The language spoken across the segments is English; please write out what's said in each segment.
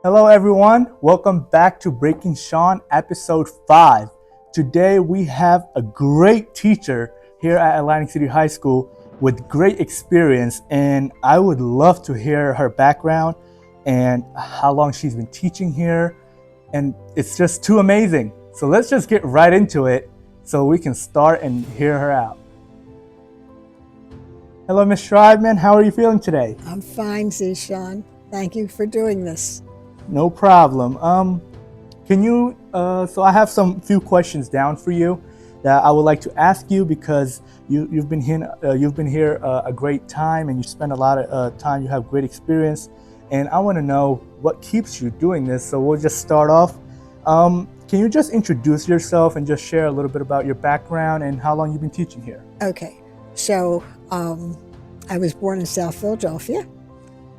Hello, everyone. Welcome back to Breaking Shan, episode 5. Today, we have a great teacher here at Atlantic City High School with great experience, and I would love to hear her background and how long she's been teaching here. And it's just too amazing. So let's just get right into it so we can start and hear her out. Hello, Ms. Schreibman. How are you feeling today? I'm fine, Zishan. Thank you for doing this. No problem. Can you? So I have some few questions down for you that I would like to ask you because you've been here a great time and you spend a lot of time. You have great experience, and I want to know what keeps you doing this. So we'll just start off. Can you just introduce yourself and just share a little bit about your background and how long you've been teaching here? Okay, so I was born in South Philadelphia,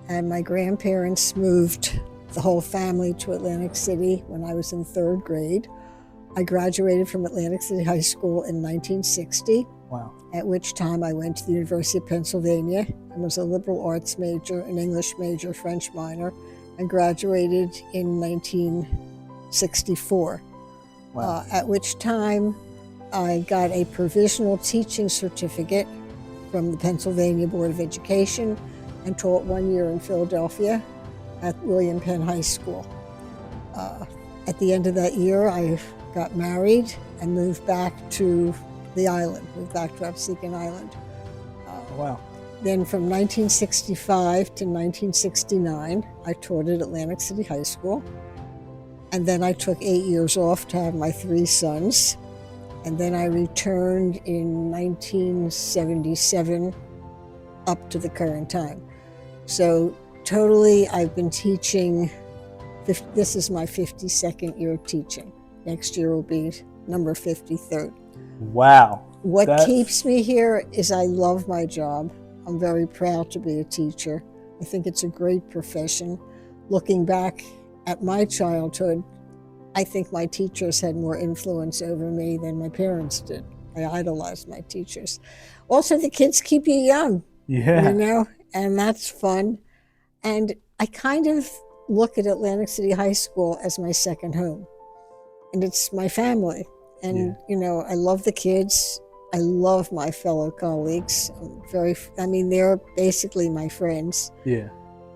and my grandparents moved the whole family to Atlantic City when I was in third grade. I graduated from Atlantic City High School in 1960. Wow. At which time I went to the University of Pennsylvania and was a liberal arts major, an English major, French minor, and graduated in 1964. Wow. At which time I got a provisional teaching certificate from the Pennsylvania Board of Education and taught 1 year in Philadelphia at William Penn High School. At the end of that year, I got married and moved back to the island, moved back to Absecon Island. Wow. Then from 1965 to 1969, I taught at Atlantic City High School. And then I took 8 years off to have my 3 sons. And then I returned in 1977 up to the current time. So totally, I've been teaching, this is my 52nd year of teaching. Next year will be number 53rd. Wow. What keeps me here is I love my job. I'm very proud to be a teacher. I think it's a great profession. Looking back at my childhood, I think my teachers had more influence over me than my parents did. I idolized my teachers. Also, the kids keep you young, Yeah. and that's fun. And I kind of look at Atlantic City High School as my second home. And it's my family. And, I love the kids. I love my fellow colleagues. They're basically my friends. Yeah.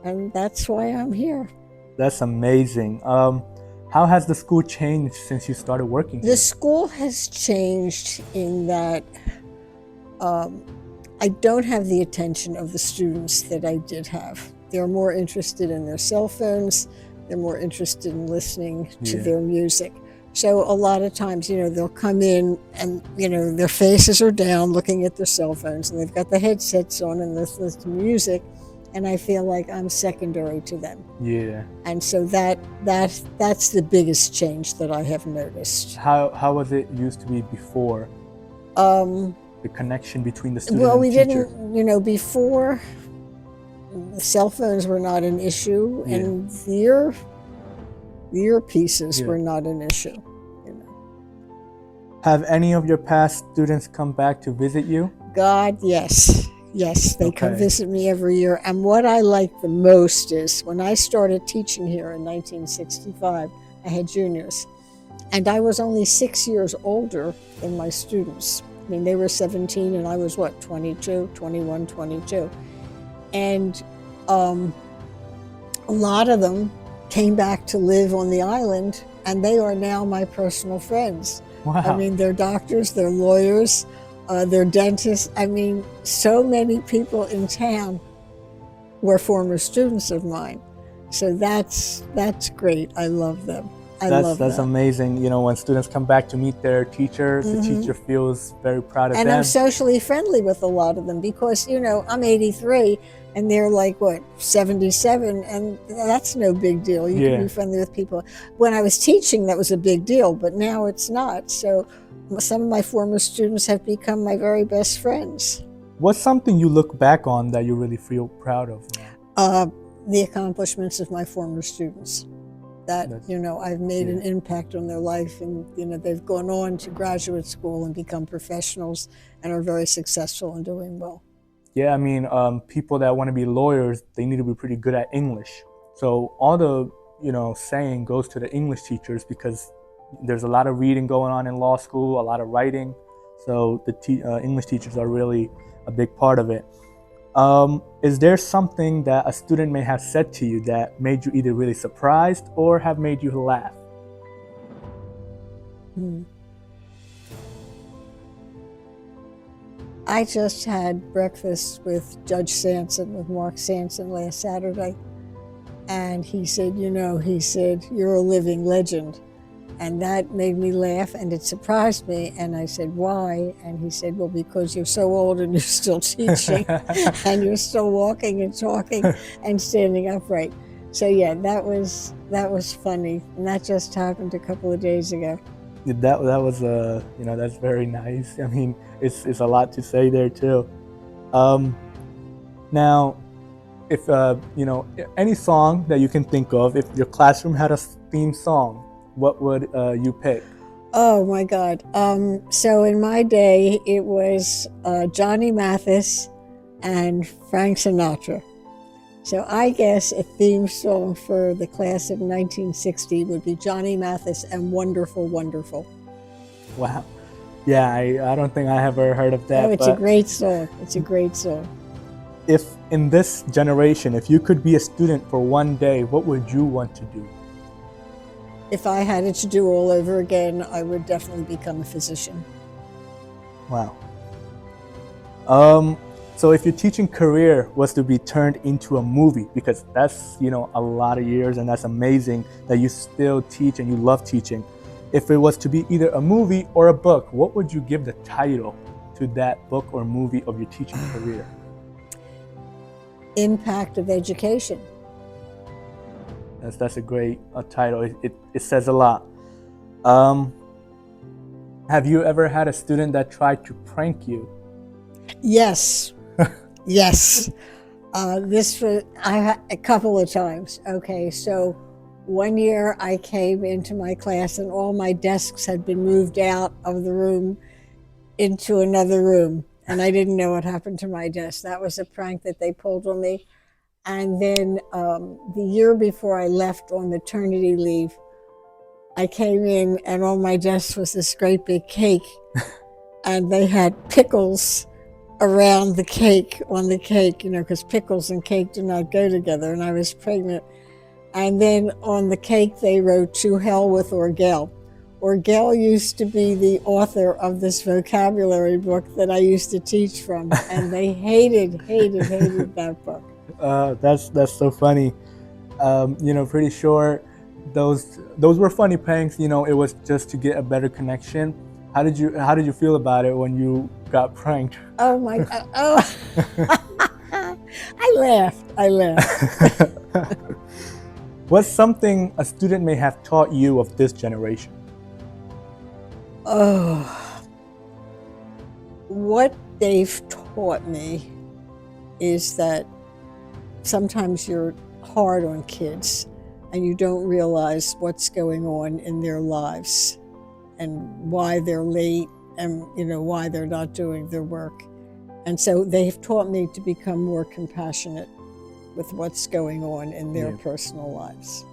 And that's why I'm here. That's amazing. How has the school changed since you started working here? The school has changed in that I don't have the attention of the students that I did have. They're more interested in their cell phones. They're more interested in listening to their music. So a lot of times, they'll come in and, their faces are down looking at their cell phones and they've got the headsets on and listening to music. And I feel like I'm secondary to them. Yeah. And so that's the biggest change that I have noticed. How was it used to be before? The connection between the student Well, and we teacher. didn't, before, the cell phones were not an issue, and the earpieces were not an issue. Have any of your past students come back to visit you? God, yes. Yes, they come visit me every year. And what I like the most is when I started teaching here in 1965, I had juniors. And I was only 6 years older than my students. I mean, they were 17 and I was 22, 21, 22. And a lot of them came back to live on the island, and they are now my personal friends. Wow. I mean, they're doctors, they're lawyers, they're dentists. I mean, so many people in town were former students of mine. So that's great. I love them. That's amazing. When students come back to meet their teacher, the teacher feels very proud of them. And I'm socially friendly with a lot of them because, I'm 83 and they're like, 77, and that's no big deal. You can be friendly with people. When I was teaching, that was a big deal, but now it's not. So some of my former students have become my very best friends. What's something you look back on that you really feel proud of? The accomplishments of my former students. That, I've made an impact on their life, and, they've gone on to graduate school and become professionals and are very successful and doing well. Yeah, I mean, people that want to be lawyers, they need to be pretty good at English. So all the saying goes to the English teachers, because there's a lot of reading going on in law school, a lot of writing. So the English teachers are really a big part of it. Is there something that a student may have said to you that made you either really surprised or have made you laugh? I just had breakfast with Judge Sanson, with Mark Sanson, last Saturday. And he said, you're a living legend. And that made me laugh, and it surprised me. And I said, why? And he said, well, because you're so old and you're still teaching and you're still walking and talking and standing upright. So yeah, that was funny. And that just happened a couple of days ago. That was that's very nice. I mean, it's a lot to say there too. Now, if any song that you can think of, if your classroom had a theme song, what would you pick? Oh my God! So in my day, it was Johnny Mathis and Frank Sinatra. So I guess a theme song for the class of 1960 would be Johnny Mathis and "Wonderful, Wonderful." Wow. Yeah, I don't think I ever heard of that. Oh, it's a great song. It's a great song. If in this generation, if you could be a student for one day, what would you want to do? If I had it to do all over again, I would definitely become a physician. Wow. So if your teaching career was to be turned into a movie, because that's, a lot of years, and that's amazing that you still teach and you love teaching. If it was to be either a movie or a book, what would you give the title to that book or movie of your teaching career? Impact of education. That's a great title. It says a lot. Have you ever had a student that tried to prank you? Yes. Yes. This was a couple of times. Okay, so one year I came into my class and all my desks had been moved out of the room into another room, and I didn't know what happened to my desk. That was a prank that they pulled on me. And then the year before I left on maternity leave, I came in and on my desk was this great big cake, and they had pickles around the cake, on the cake, because pickles and cake do not go together, and I was pregnant. And then on the cake they wrote, "To hell with Orgel." Orgel used to be the author of this vocabulary book that I used to teach from, and they hated that book. That's so funny. Pretty sure those were funny pranks. It was just to get a better connection. How did you feel about it when you got pranked? Oh my God! Oh, I laughed. What's something a student may have taught you of this generation? Oh, what they've taught me is that sometimes you're hard on kids and you don't realize what's going on in their lives and why they're late and why they're not doing their work. And so they've taught me to become more compassionate with what's going on in their personal lives.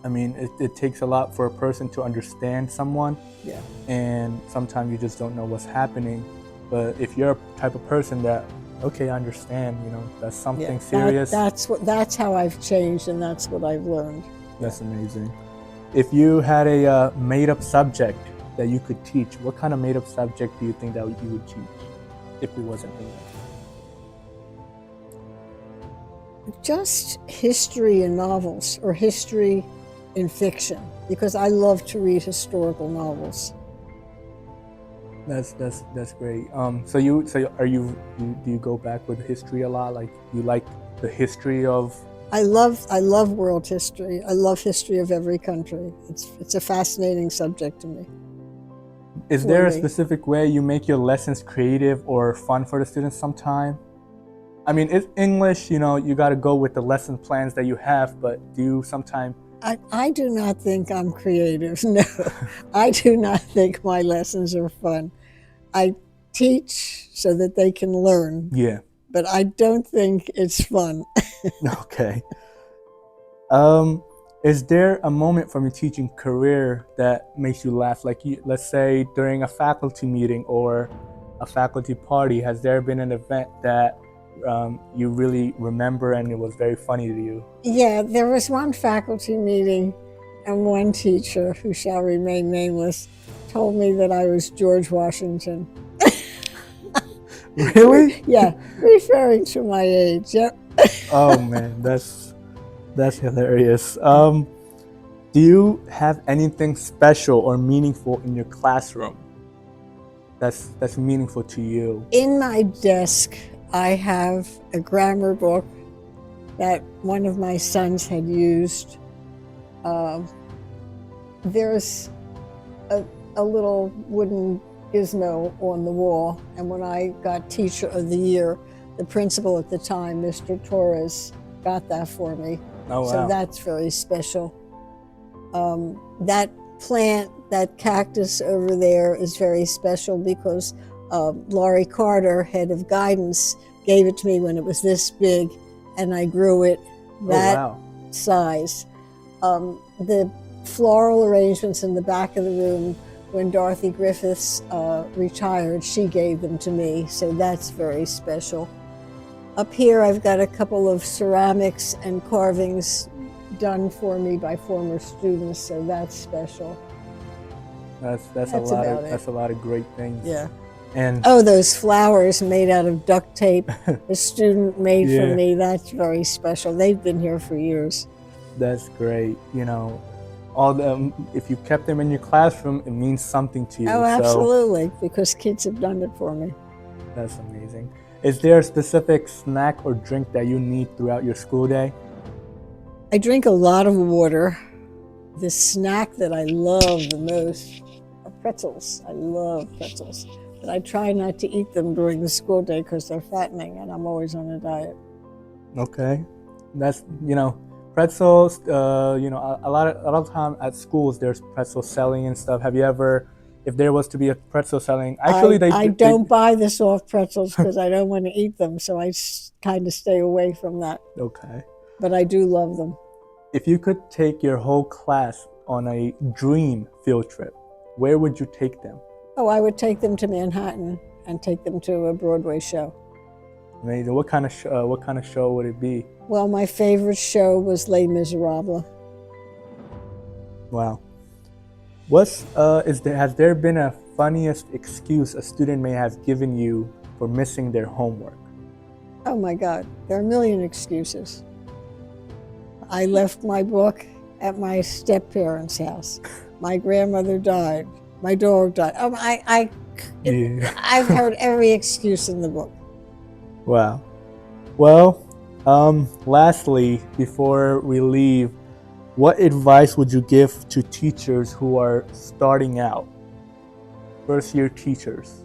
I mean, it takes a lot for a person to understand someone. Yeah. And sometimes you just don't know what's happening. But if you're a type of person that, okay, I understand, that's something serious. That's how I've changed, and that's what I've learned. That's amazing. If you had a made-up subject that you could teach, what kind of made-up subject do you think that you would teach if it wasn't English? Just history in novels or history in fiction, because I love to read historical novels. That's great. So do you go back with history a lot? Like, you like the history of? I love world history. I love history of every country. It's a fascinating subject to me. Is there a specific way you make your lessons creative or fun for the students sometime? I mean, it's English, you got to go with the lesson plans that you have, but do you sometimes? I do not think I'm creative. No, I do not think my lessons are fun. I teach so that they can learn. Yeah. But I don't think it's fun. Okay. Is there a moment from your teaching career that makes you laugh? Like, let's say during a faculty meeting or a faculty party, has there been an event that you really remember and it was very funny to you? Yeah, there was one faculty meeting, and one teacher, who shall remain nameless, told me that I was George Washington. Really? Yeah, referring to my age. Yep. Oh man, that's hilarious. Do you have anything special or meaningful in your classroom that's meaningful to you? In my desk, I have a grammar book that one of my sons had used. There's a little wooden gizmo on the wall, and when I got Teacher of the Year, the principal at the time, Mr. Torres, got that for me. Oh wow. So that's very special. That plant, that cactus over there, is very special because Laurie Carter, head of guidance, gave it to me when it was this big, and I grew it that size. The floral arrangements in the back of the room, when Dorothy Griffiths retired, she gave them to me, so that's very special. Up here, I've got a couple of ceramics and carvings done for me by former students, so that's special. That's a lot of great things. Yeah. And those flowers made out of duct tape, a student made for me, that's very special. They've been here for years. That's great. You know, all the if you kept them in your classroom, it means something to you. Oh, absolutely, because kids have done it for me. That's amazing. Is there a specific snack or drink that you need throughout your school day? I drink a lot of water. The snack that I love the most are pretzels. I love pretzels. But I try not to eat them during the school day because they're fattening, and I'm always on a diet. Okay. That's, pretzels, a lot of time at schools there's pretzel selling and stuff. Have you ever, if there was to be a pretzel selling, actually I don't buy the soft pretzels because I don't want to eat them, so I kind of stay away from that. Okay. But I do love them. If you could take your whole class on a dream field trip, where would you take them? Oh, I would take them to Manhattan and take them to a Broadway show. Amazing. What kind of show would it be? Well, my favorite show was Les Miserables. Wow. Has there been a funniest excuse a student may have given you for missing their homework? Oh my God, there are a million excuses. I left my book at my step-parents' house. My grandmother died. My dog died. I've heard every excuse in the book. Wow. Well, lastly, before we leave, what advice would you give to teachers who are starting out? First-year teachers.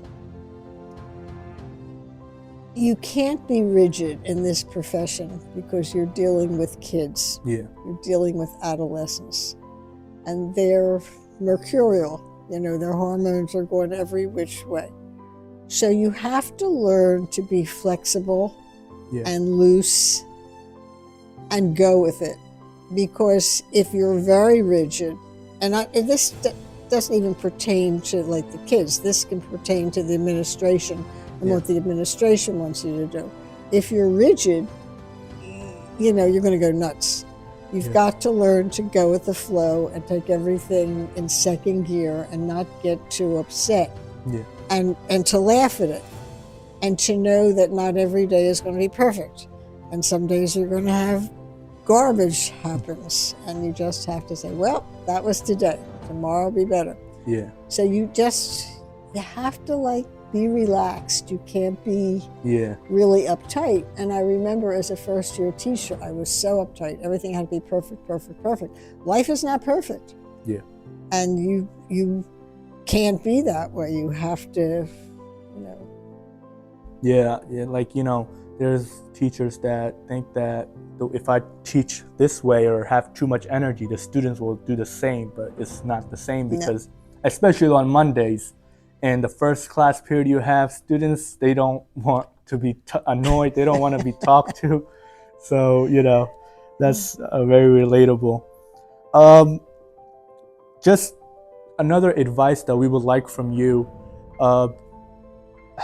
You can't be rigid in this profession because you're dealing with kids. Yeah. You're dealing with adolescents. And they're mercurial. Their hormones are going every which way. So you have to learn to be flexible and loose and go with it. Because if you're very rigid, and this doesn't even pertain to like the kids, this can pertain to the administration and what the administration wants you to do. If you're rigid, you're going to go nuts. You've got to learn to go with the flow and take everything in second gear and not get too upset. Yeah. And to laugh at it. And to know that not every day is going to be perfect. And some days you're going to have garbage happens. And you just have to say, well, that was today. Tomorrow will be better. Yeah. So you have to be relaxed. You can't be really uptight. And I remember as a first-year teacher, I was so uptight. Everything had to be perfect, perfect, perfect. Life is not perfect. Yeah. And you can't be that way. You have to, Yeah, there's teachers that think that if I teach this way or have too much energy, the students will do the same, but it's not the same because, especially on Mondays, and the first class period you have, students, they don't want to be annoyed. They don't want to be talked to. So, that's very relatable. Um, just another advice that we would like from you. Uh,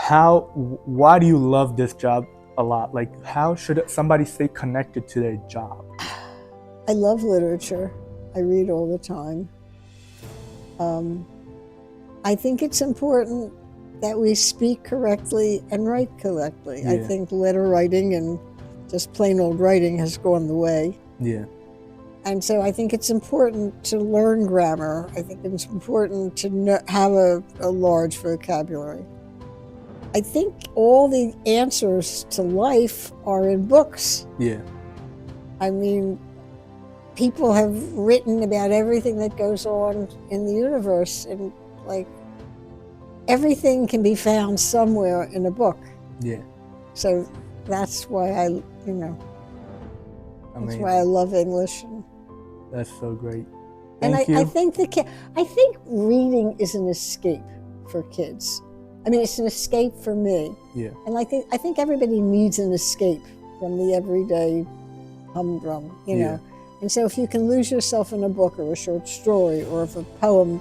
why do you love this job a lot? Like, how should somebody stay connected to their job? I love literature. I read all the time. I think it's important that we speak correctly and write correctly. I Yeah. think letter writing and just plain old writing has gone the way. Yeah. And so I think it's important to learn grammar. I think it's important to have a large vocabulary. I think all the answers to life are in books. Yeah. I mean, people have written about everything that goes on in the universe, and like everything can be found somewhere in a book. Yeah. So that's why that's Amazing. why I love English. That's so great. And Thank you. I think reading is an escape for kids. I mean, it's an escape for me. Yeah. And I think everybody needs an escape from the everyday humdrum, you know. And so if you can lose yourself in a book or a short story, or if a poem,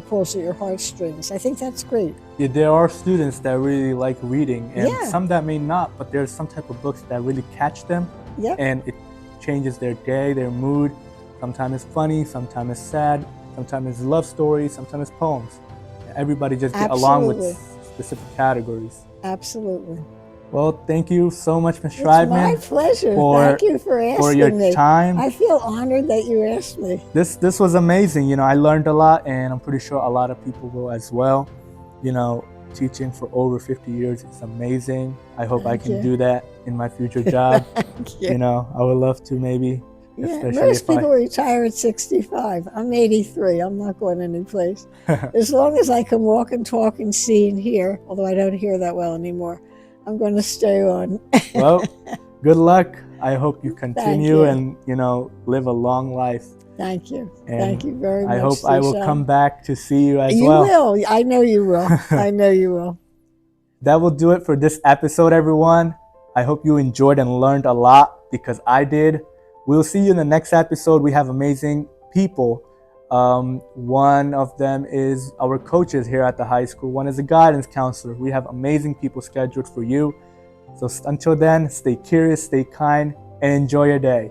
pulls at your heartstrings, I think that's great. Yeah, there are students that really like reading, and Yeah. some that may not, but there's some type of books that really catch them. Yeah. And it changes their day, their mood. Sometimes it's funny, sometimes it's sad, sometimes it's love stories, sometimes it's poems. Everybody just get along with specific categories. Absolutely. Well, thank you so much, Ms. Schreibman. It's my pleasure. Thank you for asking your me. time. I feel honored that you asked me. This was amazing. I learned a lot, and I'm pretty sure a lot of people will as well. Teaching for over 50 years is amazing. I hope I can do that in my future job. Thank you. I would love to maybe. Yeah, most people retire at 65. I'm 83. I'm not going anyplace. As long as I can walk and talk and see and hear, although I don't hear that well anymore, I'm going to stay on. Well, good luck. I hope you continue and, live a long life. Thank you. And thank you very much. I hope I will come back to see you as well. You will. I know you will. I know you will. That will do it for this episode, everyone. I hope you enjoyed and learned a lot, because I did. We'll see you in the next episode. We have amazing people. One of them is our coaches here at the high school. One is a guidance counselor. We have amazing people scheduled for you. So until then, stay curious, stay kind, and enjoy your day.